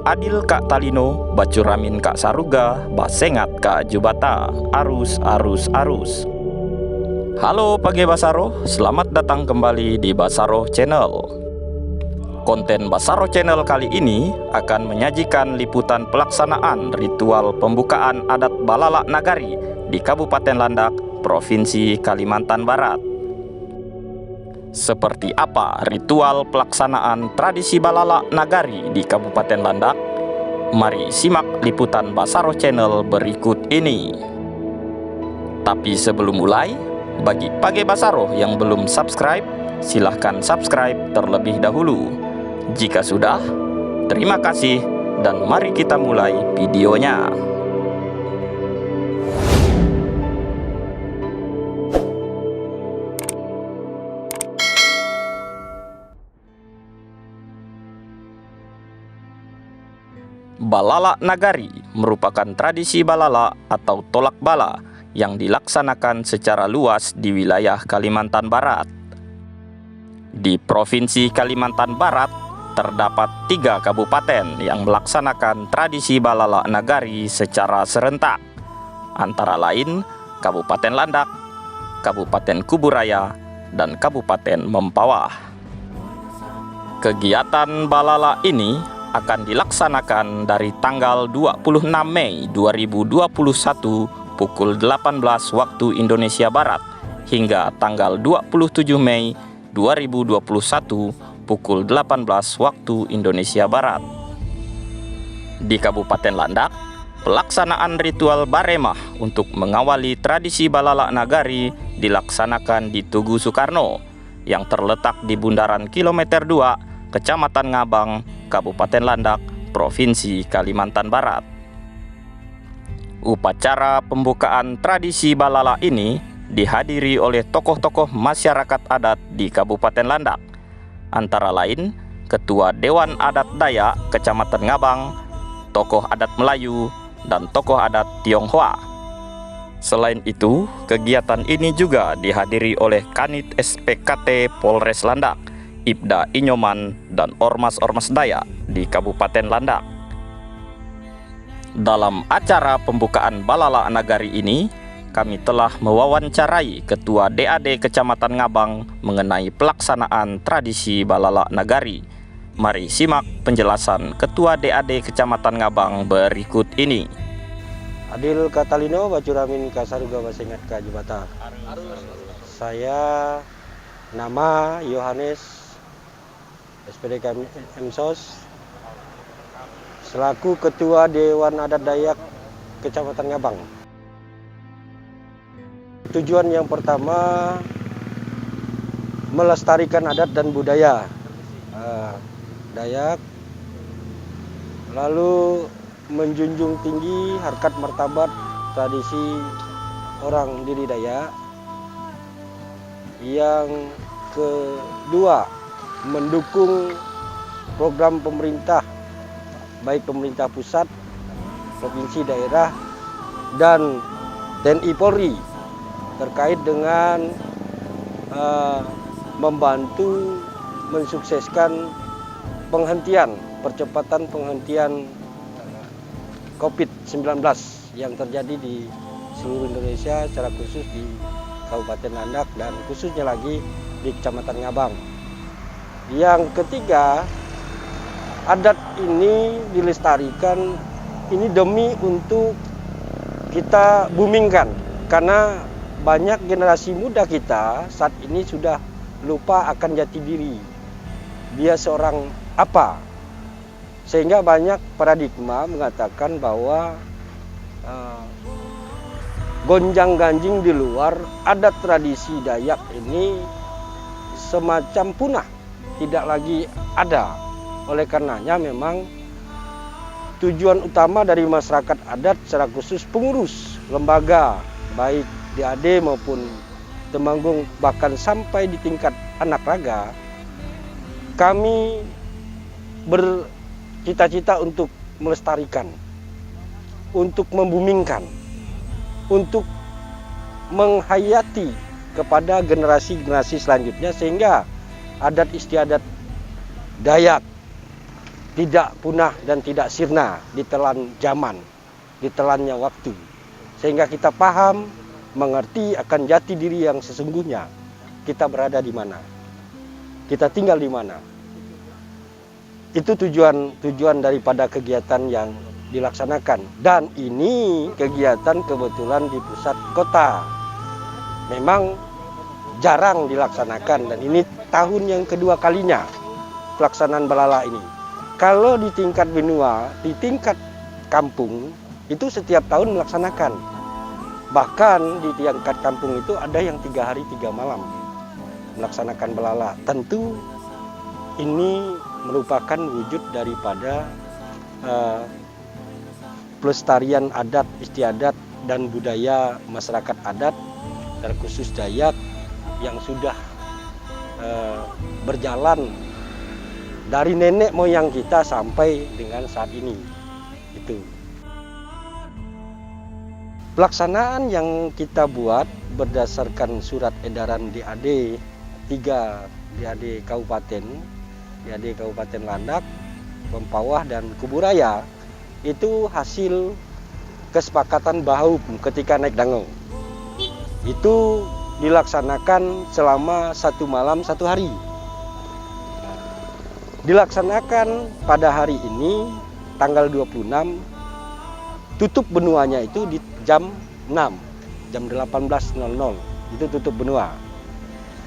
Adil Kak Talino, Bacuramin Kak Saruga, Basengat Kak Jubata, arus. Halo Page Basaro, selamat datang kembali di Basaro Channel. Konten Basaro Channel kali ini akan menyajikan liputan pelaksanaan ritual pembukaan adat Balala Nagari di Kabupaten Landak, Provinsi Kalimantan Barat. Seperti apa ritual pelaksanaan tradisi Balala Nagari di Kabupaten Landak? Mari simak liputan Basaro Channel berikut ini. Tapi sebelum mulai, bagi Page Basaro yang belum subscribe, silahkan subscribe terlebih dahulu. Jika sudah, terima kasih dan mari kita mulai videonya. Balala Nagari merupakan tradisi balala atau tolak bala yang dilaksanakan secara luas di wilayah Kalimantan Barat. Di Provinsi Kalimantan Barat, terdapat 3 kabupaten yang melaksanakan tradisi Balala Nagari secara serentak, antara lain Kabupaten Landak, Kabupaten Kuburaya, dan Kabupaten Mempawah. Kegiatan balala ini akan dilaksanakan dari tanggal 26 Mei 2021 pukul 18 waktu Indonesia Barat hingga tanggal 27 Mei 2021 pukul 18 waktu Indonesia Barat. Di Kabupaten Landak, pelaksanaan ritual baremah untuk mengawali tradisi Balala Nagari dilaksanakan di Tugu Soekarno yang terletak di bundaran kilometer 2, Kecamatan Ngabang, Kabupaten Landak, Provinsi Kalimantan Barat. Upacara pembukaan tradisi balala ini dihadiri oleh tokoh-tokoh masyarakat adat di Kabupaten Landak, antara lain Ketua Dewan Adat Dayak Kecamatan Ngabang, tokoh adat Melayu, dan tokoh adat Tionghoa. Selain itu, kegiatan ini juga dihadiri oleh Kanit SPKT Polres Landak, Ibda Inyoman, dan ormas-ormas Dayak di Kabupaten Landak. Dalam acara pembukaan Balala Nagari ini, kami telah mewawancarai Ketua DAD Kecamatan Ngabang mengenai pelaksanaan tradisi Balala Nagari. Mari simak penjelasan Ketua DAD Kecamatan Ngabang berikut ini. Adil Kak Talino, Bacuramin Kak Saruga, Basengat Kak Jubata. Saya nama Yohanes SPDK Emsos, selaku Ketua Dewan Adat Dayak Kecamatan Ngabang. Tujuan yang pertama, melestarikan adat dan budaya Dayak, lalu menjunjung tinggi harkat martabat tradisi orang diri Dayak. Yang kedua, mendukung program pemerintah, baik pemerintah pusat, provinsi, daerah, dan TNI Polri terkait dengan membantu mensukseskan percepatan penghentian COVID-19 yang terjadi di seluruh Indonesia, secara khusus di Kabupaten Landak dan khususnya lagi di Kecamatan Ngabang. Yang ketiga, adat ini dilestarikan ini demi untuk kita boomingkan, karena banyak generasi muda kita saat ini sudah lupa akan jati diri. Dia seorang apa? Sehingga banyak paradigma mengatakan bahwa gonjang-ganjing di luar adat tradisi Dayak ini semacam punah, tidak lagi ada. Oleh karenanya memang tujuan utama dari masyarakat adat, secara khusus pengurus lembaga baik DAD maupun Temanggung, bahkan sampai di tingkat anak raga, kami bercita-cita untuk melestarikan, untuk membumingkan, untuk menghayati kepada generasi-generasi selanjutnya, sehingga adat istiadat Dayak tidak punah dan tidak sirna ditelan zaman, ditelannya waktu. Sehingga kita paham, mengerti akan jati diri yang sesungguhnya. Kita berada di mana? Kita tinggal di mana? Itu tujuan daripada kegiatan yang dilaksanakan. Dan ini kegiatan kebetulan di pusat kota. Memang jarang dilaksanakan dan ini tahun yang kedua kalinya pelaksanaan balala ini. Kalau di tingkat benua, di tingkat kampung itu setiap tahun melaksanakan. Bahkan di tingkat kampung itu ada yang 3 hari 3 malam melaksanakan balala. Tentu ini merupakan wujud daripada pelestarian adat istiadat dan budaya masyarakat adat terkhusus Dayak yang sudah berjalan dari nenek moyang kita sampai dengan saat ini. Itu pelaksanaan yang kita buat berdasarkan surat edaran DAD 3 DAD Kabupaten Landak, Mempawah dan Kuburaya itu hasil kesepakatan BAHUP ketika naik Dango. Itu dilaksanakan selama 1 malam 1 hari. Dilaksanakan pada hari ini tanggal 26, tutup benuanya itu di jam 6, jam 18.00 itu tutup benua.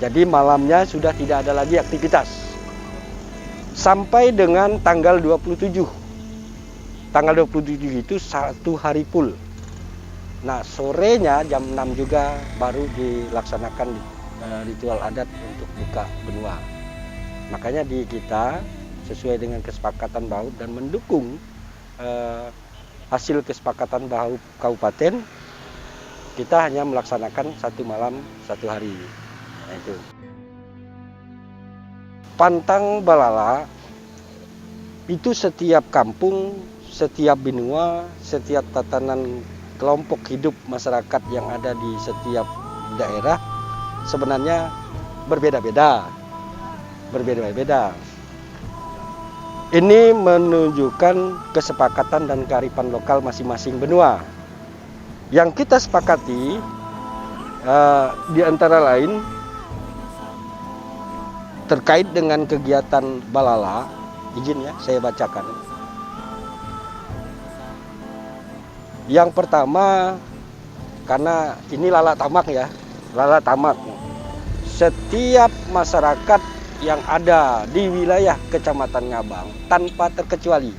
Jadi malamnya sudah tidak ada lagi aktivitas. Sampai dengan tanggal 27. Tanggal 27 itu 1 hari full. Nah, sorenya jam 6 juga baru dilaksanakan ritual adat untuk buka benua. Makanya di kita sesuai dengan kesepakatan BAHUP dan mendukung hasil kesepakatan BAHUP Kabupaten, kita hanya melaksanakan 1 malam 1 hari. Nah, itu. Pantang balala itu setiap kampung, setiap benua, setiap tatanan kelompok hidup masyarakat yang ada di setiap daerah sebenarnya berbeda-beda. Ini menunjukkan kesepakatan dan kearifan lokal masing-masing benua. Yang kita sepakati di antara lain terkait dengan kegiatan balala, izin ya saya bacakan. Yang pertama, karena ini lala tamak ya, lala tamak. Setiap masyarakat yang ada di wilayah Kecamatan Ngabang tanpa terkecuali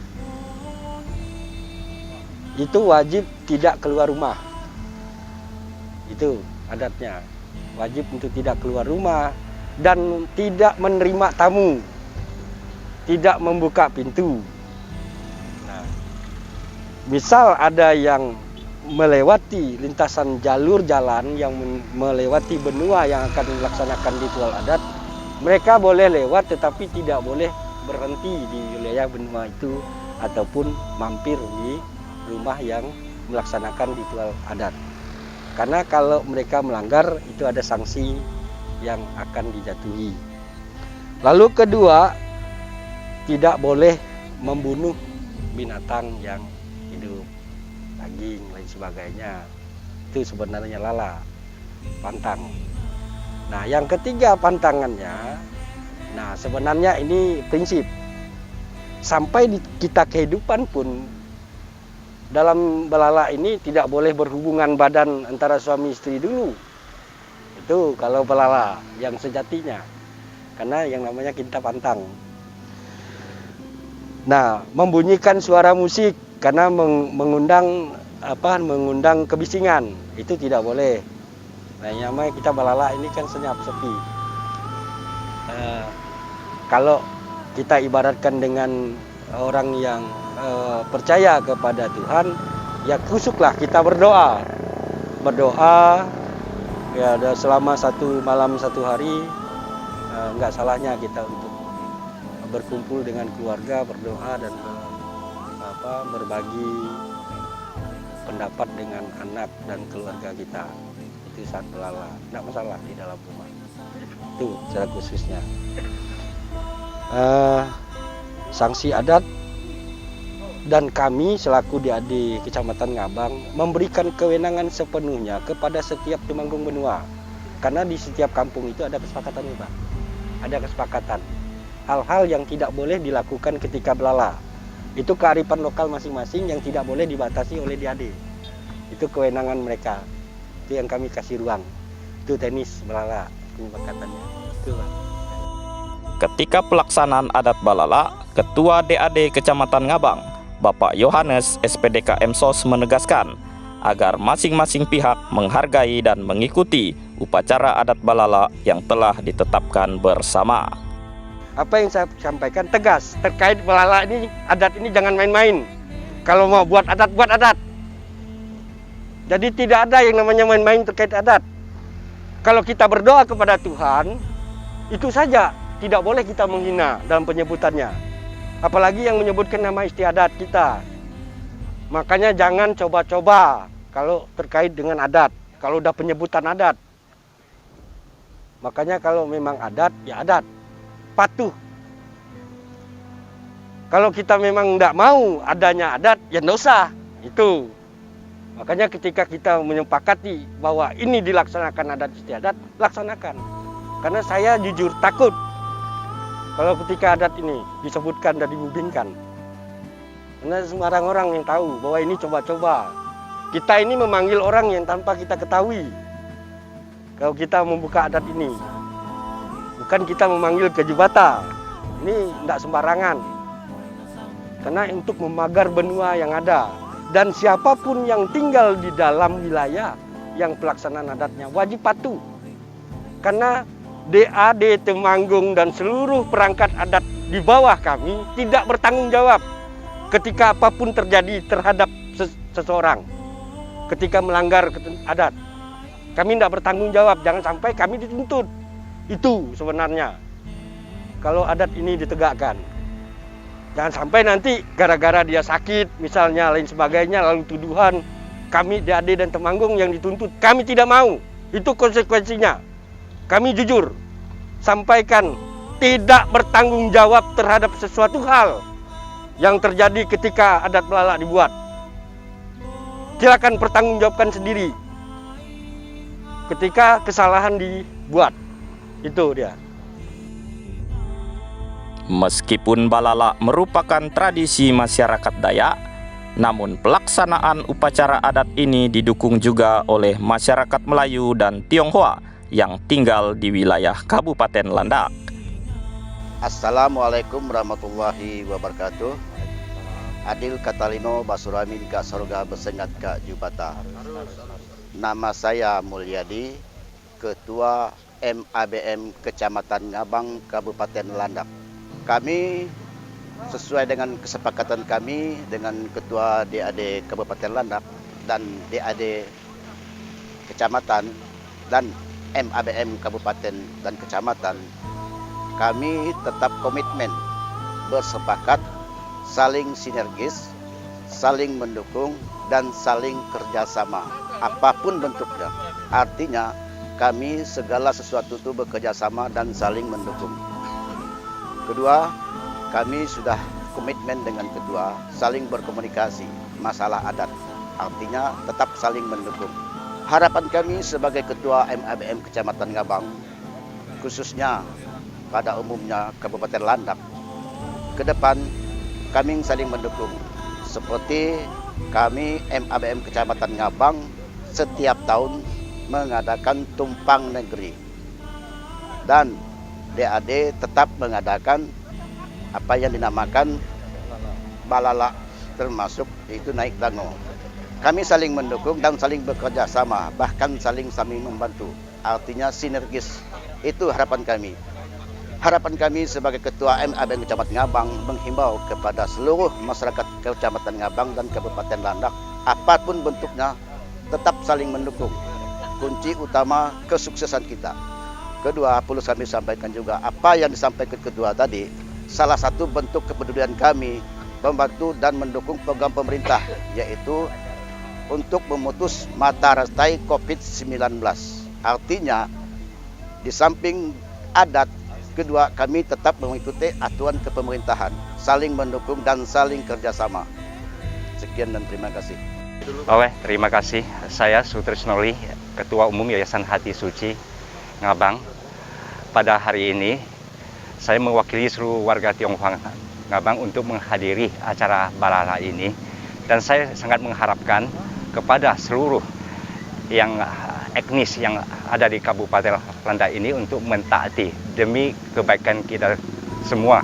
itu wajib tidak keluar rumah. Itu adatnya, wajib untuk tidak keluar rumah dan tidak menerima tamu, tidak membuka pintu. Nah, misal ada yang melewati lintasan jalur jalan yang melewati benua yang akan dilaksanakan ritual adat, mereka boleh lewat tetapi tidak boleh berhenti di wilayah benua itu ataupun mampir di rumah yang melaksanakan ritual adat. Karena kalau mereka melanggar itu ada sanksi yang akan dijatuhi. Lalu kedua, tidak boleh membunuh binatang yang hidup, daging lain sebagainya. Itu sebenarnya lala, pantang. Nah, yang ketiga pantangannya, nah sebenarnya ini prinsip. Sampai di kita kehidupan pun dalam balala ini tidak boleh berhubungan badan antara suami istri dulu. Itu kalau balala yang sejatinya. Karena yang namanya kinta pantang. Nah, membunyikan suara musik karena mengundang kebisingan, itu tidak boleh. Nah, yang namanya kita balala ini kan senyap sepi. Kalau kita ibaratkan dengan orang yang percaya kepada Tuhan, ya kusuklah kita berdoa. Ya selama 1 malam 1 hari, nggak salahnya kita untuk berkumpul dengan keluarga, berdoa dan berbagi pendapat dengan anak dan keluarga kita. Itu saat balala, nggak masalah di dalam rumah. Itu secara khususnya. Sanksi adat Dan kami selaku DAD Kecamatan Ngabang memberikan kewenangan sepenuhnya kepada setiap temanggung benua. Karena di setiap kampung itu ada kesepakatan, Pak. Ada kesepakatan. Hal-hal yang tidak boleh dilakukan ketika belala. Itu kearifan lokal masing-masing yang tidak boleh dibatasi oleh DAD. Itu kewenangan mereka. Itu yang kami kasih ruang. Itu teknis belala kesepakatannya. Itu, Pak. Ketika pelaksanaan adat balala, Ketua DAD Kecamatan Ngabang, Bapak Yohanes SPDK MSOS menegaskan agar masing-masing pihak menghargai dan mengikuti upacara adat balala yang telah ditetapkan bersama. Apa yang saya sampaikan tegas terkait balala ini, adat ini jangan main-main. Kalau mau buat adat, buat adat. Jadi tidak ada yang namanya main-main terkait adat. Kalau kita berdoa kepada Tuhan, itu saja, tidak boleh kita menghina dalam penyebutannya. Apalagi yang menyebutkan nama istiadat kita. Makanya jangan coba-coba kalau terkait dengan adat. Kalau udah penyebutan adat. Makanya kalau memang adat, ya adat. Patuh. Kalau kita memang tidak mau adanya adat, ya tidak usah. Itu. Makanya ketika kita menyepakati bahwa ini dilaksanakan adat istiadat, laksanakan. Karena saya jujur takut kalau ketika adat ini disebutkan dan dimubingkan. Karena sembarang orang yang tahu bahwa ini coba-coba. Kita ini memanggil orang yang tanpa kita ketahui. Kalau kita membuka adat ini. Bukan kita memanggil ke Jubata. Ini tidak sembarangan. Karena untuk memagar benua yang ada. Dan siapapun yang tinggal di dalam wilayah yang pelaksanaan adatnya wajib patuh. Karena DAD Temanggung dan seluruh perangkat adat di bawah kami tidak bertanggung jawab ketika apapun terjadi terhadap seseorang ketika melanggar adat. Kami tidak bertanggung jawab, jangan sampai kami dituntut. Itu sebenarnya kalau adat ini ditegakkan. Jangan sampai nanti gara-gara dia sakit misalnya lain sebagainya lalu tuduhan kami DAD dan Temanggung yang dituntut. Kami tidak mau. Itu konsekuensinya. Kami jujur sampaikan tidak bertanggung jawab terhadap sesuatu hal yang terjadi ketika adat balala dibuat. Silakan pertanggungjawabkan sendiri ketika kesalahan dibuat. Itu dia. Meskipun balala merupakan tradisi masyarakat Dayak, namun pelaksanaan upacara adat ini didukung juga oleh masyarakat Melayu dan Tionghoa yang tinggal di wilayah Kabupaten Landak. Assalamualaikum warahmatullahi wabarakatuh. Adil Katalino Basuramin Kak Sorga Besengat Kak Jubata. Nama saya Mulyadi, Ketua MABM Kecamatan Ngabang Kabupaten Landak. Kami sesuai dengan kesepakatan kami dengan Ketua DAD Kabupaten Landak dan DAD Kecamatan dan MABM Kabupaten dan Kecamatan, kami tetap komitmen bersepakat, saling sinergis, saling mendukung, dan saling kerjasama, apapun bentuknya. Artinya, kami segala sesuatu itu bekerjasama dan saling mendukung. Kedua, kami sudah komitmen dengan Ketua, saling berkomunikasi masalah adat. Artinya, tetap saling mendukung. Harapan kami sebagai Ketua MABM Kecamatan Ngabang, khususnya pada umumnya Kabupaten Landak, ke depan kami saling mendukung. Seperti kami MABM Kecamatan Ngabang setiap tahun mengadakan tumpang negeri. Dan DAD tetap mengadakan apa yang dinamakan balala, termasuk itu naik dango. Kami saling mendukung dan saling bekerja sama, bahkan saling membantu. Artinya sinergis. Itu harapan kami. Harapan kami sebagai Ketua MABM Kecamatan Ngabang menghimbau kepada seluruh masyarakat Kecamatan Ngabang dan Kabupaten Landak, apapun bentuknya, tetap saling mendukung. Kunci utama kesuksesan kita. Kedua, perlu kami sampaikan juga apa yang disampaikan Ketua tadi, salah satu bentuk kepedulian kami membantu dan mendukung program pemerintah, yaitu untuk memutus mata rantai COVID-19. Artinya, di samping adat, kedua kami tetap mengikuti aturan kepemerintahan, saling mendukung dan saling kerjasama. Sekian dan terima kasih. Oke, terima kasih. Saya Sutrisnoli, Ketua Umum Yayasan Hati Suci Ngabang. Pada hari ini, saya mewakili seluruh warga Tionghoa Ngabang untuk menghadiri acara Balala ini. Dan saya sangat mengharapkan kepada seluruh yang etnis yang ada di Kabupaten Landak ini untuk mentaati demi kebaikan kita semua.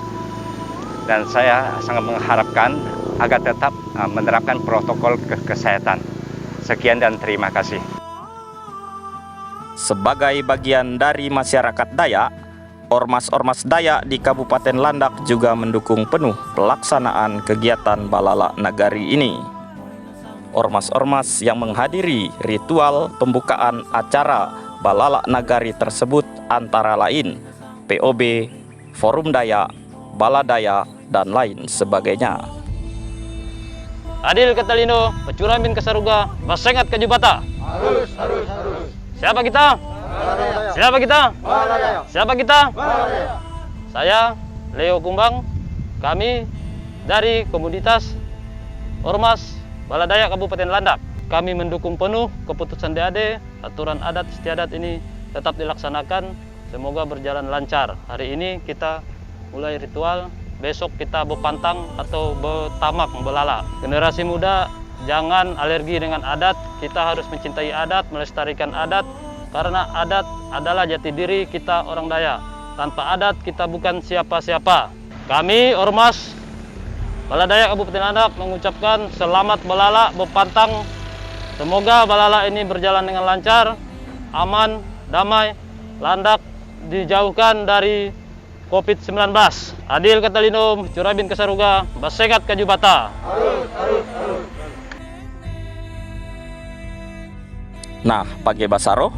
Dan saya sangat mengharapkan agar tetap menerapkan protokol kesehatan. Sekian dan terima kasih. Sebagai bagian dari masyarakat Dayak, ormas-ormas Dayak di Kabupaten Landak juga mendukung penuh pelaksanaan kegiatan Balala Nagari ini. Ormas-ormas yang menghadiri ritual pembukaan acara Balala Nagari tersebut antara lain POB, Forum Dayak, Baladaya, dan lain sebagainya. Adil Katalino, Pecuramin Kasaruga, Basengat Kajubata. Harus. Siapa kita? Siapa kita? Siapa kita? Saya Leo Kumbang. Kami dari komunitas Ormas Baladaya Kabupaten Landak. Kami mendukung penuh keputusan DAD, aturan adat istiadat ini tetap dilaksanakan. Semoga berjalan lancar. Hari ini kita mulai ritual, besok kita bepantang atau betamak belala. Generasi muda jangan alergi dengan adat, kita harus mencintai adat, melestarikan adat, karena adat adalah jati diri kita orang Dayak. Tanpa adat kita bukan siapa-siapa. Kami Ormas Baladaya Kabupaten Landak mengucapkan selamat belala bepantang. Semoga belala ini berjalan dengan lancar, aman, damai, Landak dijauhkan dari COVID-19. Adil Katalino, Curabin Kasaruga, Basengat Kajubata. Nah, Page Basaro,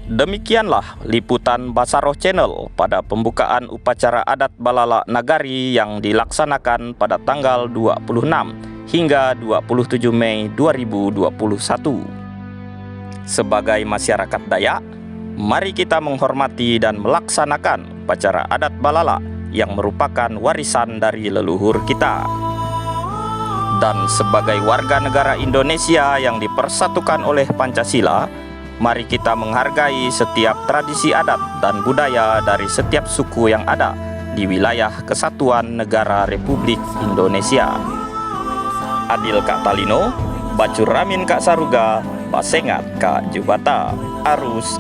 demikianlah liputan Basaro Channel pada pembukaan upacara adat Balala Nagari yang dilaksanakan pada tanggal 26 hingga 27 Mei 2021. Sebagai masyarakat Dayak, mari kita menghormati dan melaksanakan upacara adat Balala yang merupakan warisan dari leluhur kita. Dan sebagai warga negara Indonesia yang dipersatukan oleh Pancasila, mari kita menghargai setiap tradisi adat dan budaya dari setiap suku yang ada di wilayah Kesatuan Negara Republik Indonesia. Adil Kak Talino, Bacuramin Kak Saruga, Basengat Kak Jubata. Arus.